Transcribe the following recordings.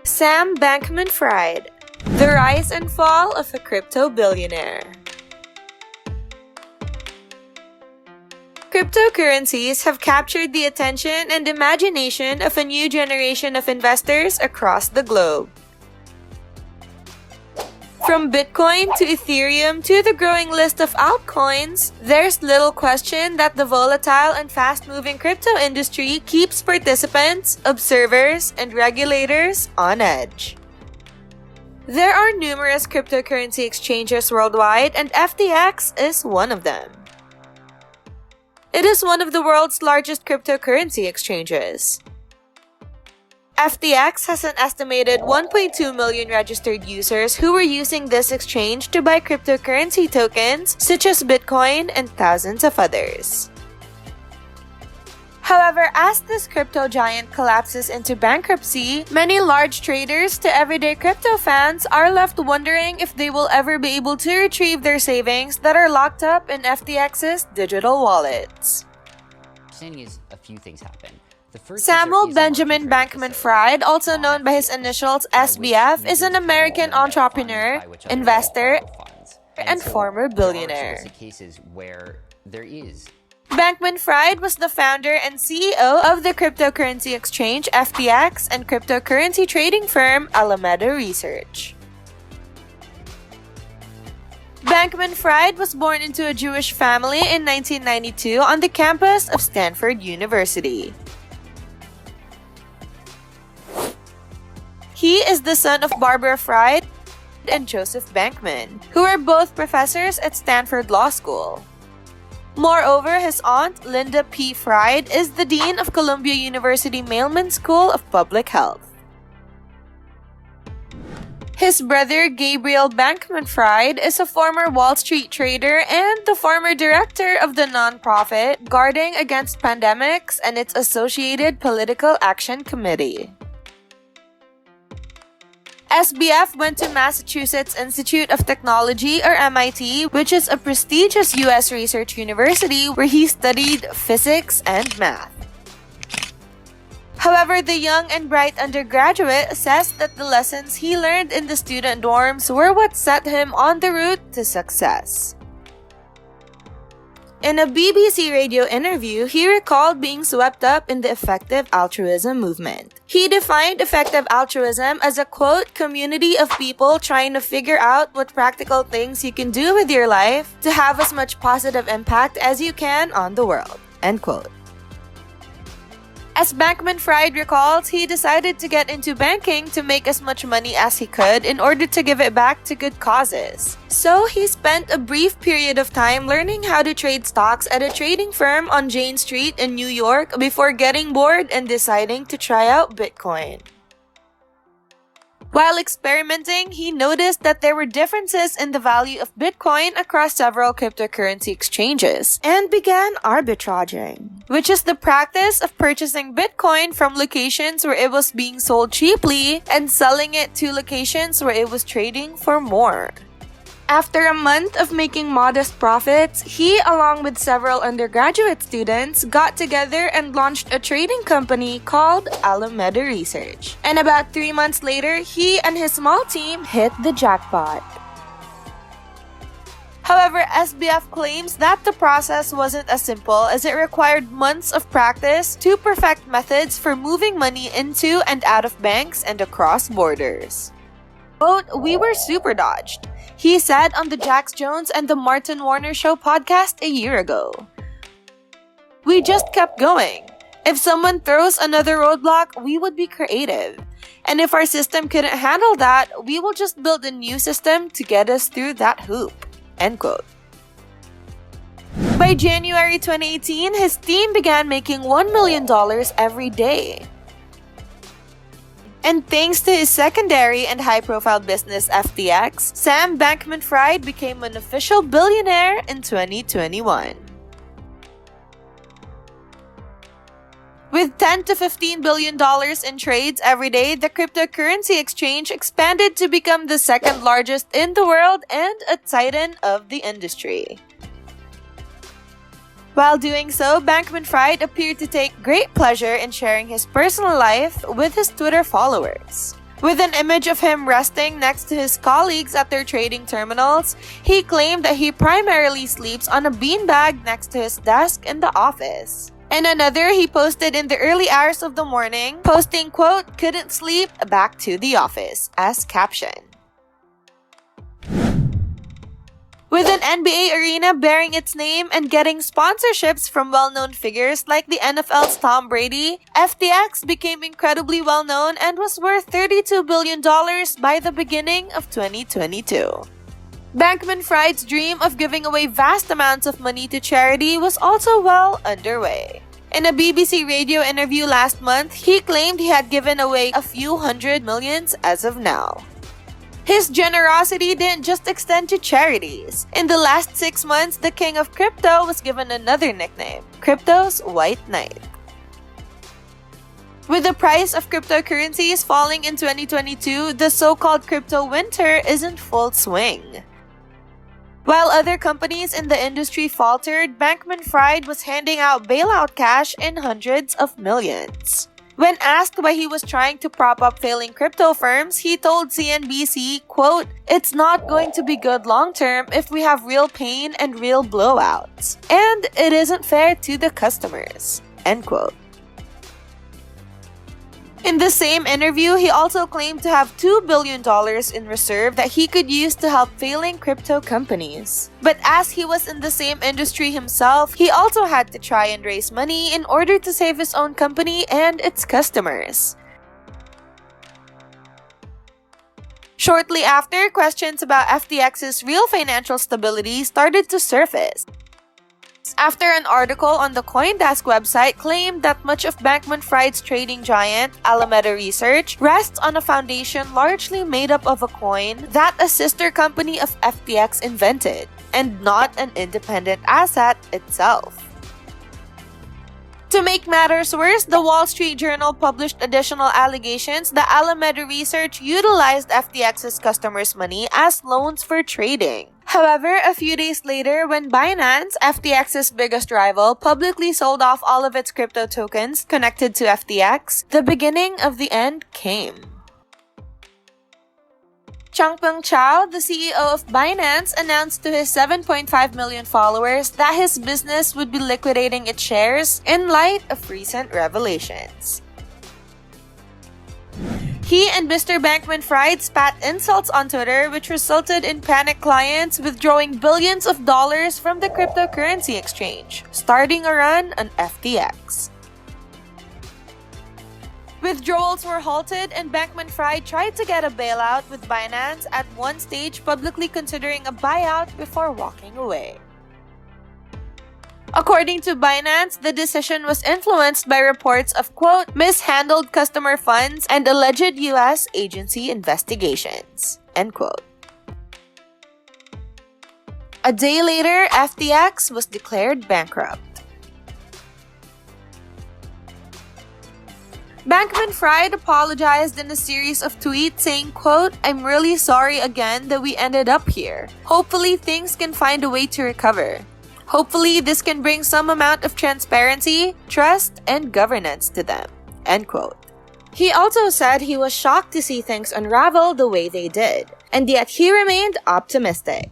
Sam Bankman-Fried, the rise and fall of a crypto billionaire. Cryptocurrencies have captured the attention and imagination of a new generation of investors across the globe. From Bitcoin to Ethereum to the growing list of altcoins, there's little question that the volatile and fast-moving crypto industry keeps participants, observers, and regulators on edge. There are numerous cryptocurrency exchanges worldwide, and FTX is one of them. It is one of the world's largest cryptocurrency exchanges. FTX has an estimated 1.2 million registered users who were using this exchange to buy cryptocurrency tokens such as Bitcoin and thousands of others. However, as this crypto giant collapses into bankruptcy, many large traders to everyday crypto fans are left wondering if they will ever be able to retrieve their savings that are locked up in FTX's digital wallets. Is a few things happen. Samuel Benjamin Bankman-Fried, also known by his initials SBF, is an American entrepreneur, investor, and former billionaire. Bankman-Fried was the founder and CEO of the cryptocurrency exchange FTX and cryptocurrency trading firm Alameda Research. Bankman-Fried was born into a Jewish family in 1992 on the campus of Stanford University. He is the son of Barbara Fried and Joseph Bankman, who were both professors at Stanford Law School. Moreover, his aunt, Linda P. Fried, is the dean of Columbia University Mailman School of Public Health. His brother, Gabriel Bankman-Fried, is a former Wall Street trader and the former director of the nonprofit Guarding Against Pandemics and its associated Political Action Committee. SBF went to Massachusetts Institute of Technology, or MIT, which is a prestigious U.S. research university where he studied physics and math. However, the young and bright undergraduate assessed that the lessons he learned in the student dorms were what set him on the route to success. In a BBC radio interview, he recalled being swept up in the effective altruism movement. He defined effective altruism as a, quote, community of people trying to figure out what practical things you can do with your life to have as much positive impact as you can on the world, end quote. As Bankman-Fried recalls, he decided to get into banking to make as much money as he could in order to give it back to good causes. So he spent a brief period of time learning how to trade stocks at a trading firm on Jane Street in New York before getting bored and deciding to try out Bitcoin. While experimenting, he noticed that there were differences in the value of Bitcoin across several cryptocurrency exchanges and began arbitraging, which is the practice of purchasing Bitcoin from locations where it was being sold cheaply and selling it to locations where it was trading for more. After a month of making modest profits, he, along with several undergraduate students, got together and launched a trading company called Alameda Research. And about 3 months later, he and his small team hit the jackpot. However, SBF claims that the process wasn't as simple as it required months of practice to perfect methods for moving money into and out of banks and across borders. Quote, "We were super dodged," he said on the Jax Jones and the Martin Warner Show podcast a year ago. "We just kept going. If someone throws another roadblock, we would be creative. And if our system couldn't handle that, we will just build a new system to get us through that hoop." End quote. By January 2018, his team began making $1 million every day. And thanks to his secondary and high-profile business FTX, Sam Bankman-Fried became an official billionaire in 2021. With $10 to $15 billion in trades every day, the cryptocurrency exchange expanded to become the second largest in the world and a titan of the industry. While doing so, Bankman-Fried appeared to take great pleasure in sharing his personal life with his Twitter followers. With an image of him resting next to his colleagues at their trading terminals, he claimed that he primarily sleeps on a beanbag next to his desk in the office. In another, he posted in the early hours of the morning, posting, quote, "couldn't sleep, back to the office," as caption. With an NBA arena bearing its name and getting sponsorships from well-known figures like the NFL's Tom Brady, FTX became incredibly well-known and was worth $32 billion by the beginning of 2022. Bankman-Fried's dream of giving away vast amounts of money to charity was also well underway. In a BBC radio interview last month, he claimed he had given away a few hundred millions as of now. His generosity didn't just extend to charities. In the last 6 months, the king of crypto was given another nickname, Crypto's White Knight. With the price of cryptocurrencies falling in 2022, the so-called crypto winter is in full swing. While other companies in the industry faltered, Bankman-Fried was handing out bailout cash in hundreds of millions. When asked why he was trying to prop up failing crypto firms, he told CNBC, quote, "It's not going to be good long-term if we have real pain and real blowouts. And it isn't fair to the customers," end quote. In the same interview, he also claimed to have $2 billion in reserve that he could use to help failing crypto companies. But as he was in the same industry himself, he also had to try and raise money in order to save his own company and its customers. Shortly after, questions about FTX's real financial stability started to surface, after an article on the CoinDesk website claimed that much of Bankman-Fried's trading giant, Alameda Research, rests on a foundation largely made up of a coin that a sister company of FTX invented, and not an independent asset itself. To make matters worse, the Wall Street Journal published additional allegations that Alameda Research utilized FTX's customers' money as loans for trading. However, a few days later, when Binance, FTX's biggest rival, publicly sold off all of its crypto tokens connected to FTX, the beginning of the end came. Changpeng Zhao, the CEO of Binance, announced to his 7.5 million followers that his business would be liquidating its shares in light of recent revelations. He and Mr. Bankman-Fried spat insults on Twitter, which resulted in panicked clients withdrawing billions of dollars from the cryptocurrency exchange, starting a run on FTX. Withdrawals were halted and Bankman-Fried tried to get a bailout with Binance, at one stage publicly considering a buyout before walking away. According to Binance, the decision was influenced by reports of, quote, mishandled customer funds and alleged U.S. agency investigations, end quote. A day later, FTX was declared bankrupt. Bankman-Fried apologized in a series of tweets saying, quote, "I'm really sorry again that we ended up here. Hopefully things can find a way to recover. Hopefully, this can bring some amount of transparency, trust, and governance to them," end quote. He also said he was shocked to see things unravel the way they did, and yet he remained optimistic.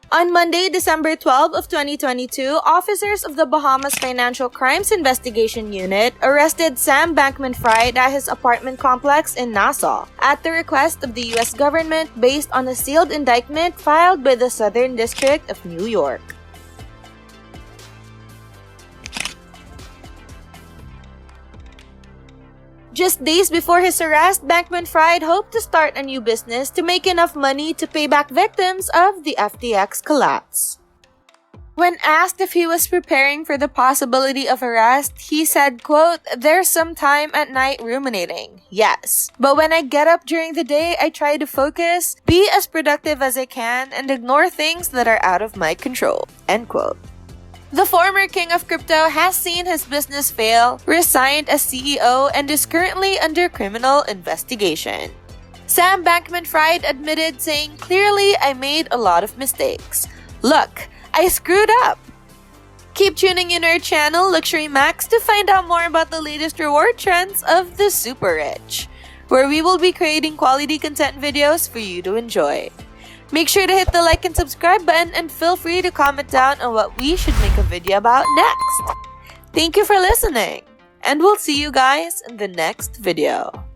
On Monday, December 12 of 2022, officers of the Bahamas Financial Crimes Investigation Unit arrested Sam Bankman-Fried at his apartment complex in Nassau at the request of the U.S. government based on a sealed indictment filed by the Southern District of New York. Just days before his arrest, Bankman-Fried hoped to start a new business to make enough money to pay back victims of the FTX collapse. When asked if he was preparing for the possibility of arrest, he said, quote, "There's some time at night ruminating, yes. But when I get up during the day, I try to focus, be as productive as I can, and ignore things that are out of my control," end quote. The former king of crypto has seen his business fail, resigned as CEO, and is currently under criminal investigation. Sam Bankman-Fried admitted, saying, "Clearly, I made a lot of mistakes. Look, I screwed up." Keep tuning in our channel, LuxuryMAXX, to find out more about the latest reward trends of the super rich. where we will be creating quality content videos for you to enjoy. Make sure to hit the like and subscribe button and feel free to comment down on what we should make a video about next. Thank you for listening, and we'll see you guys in the next video.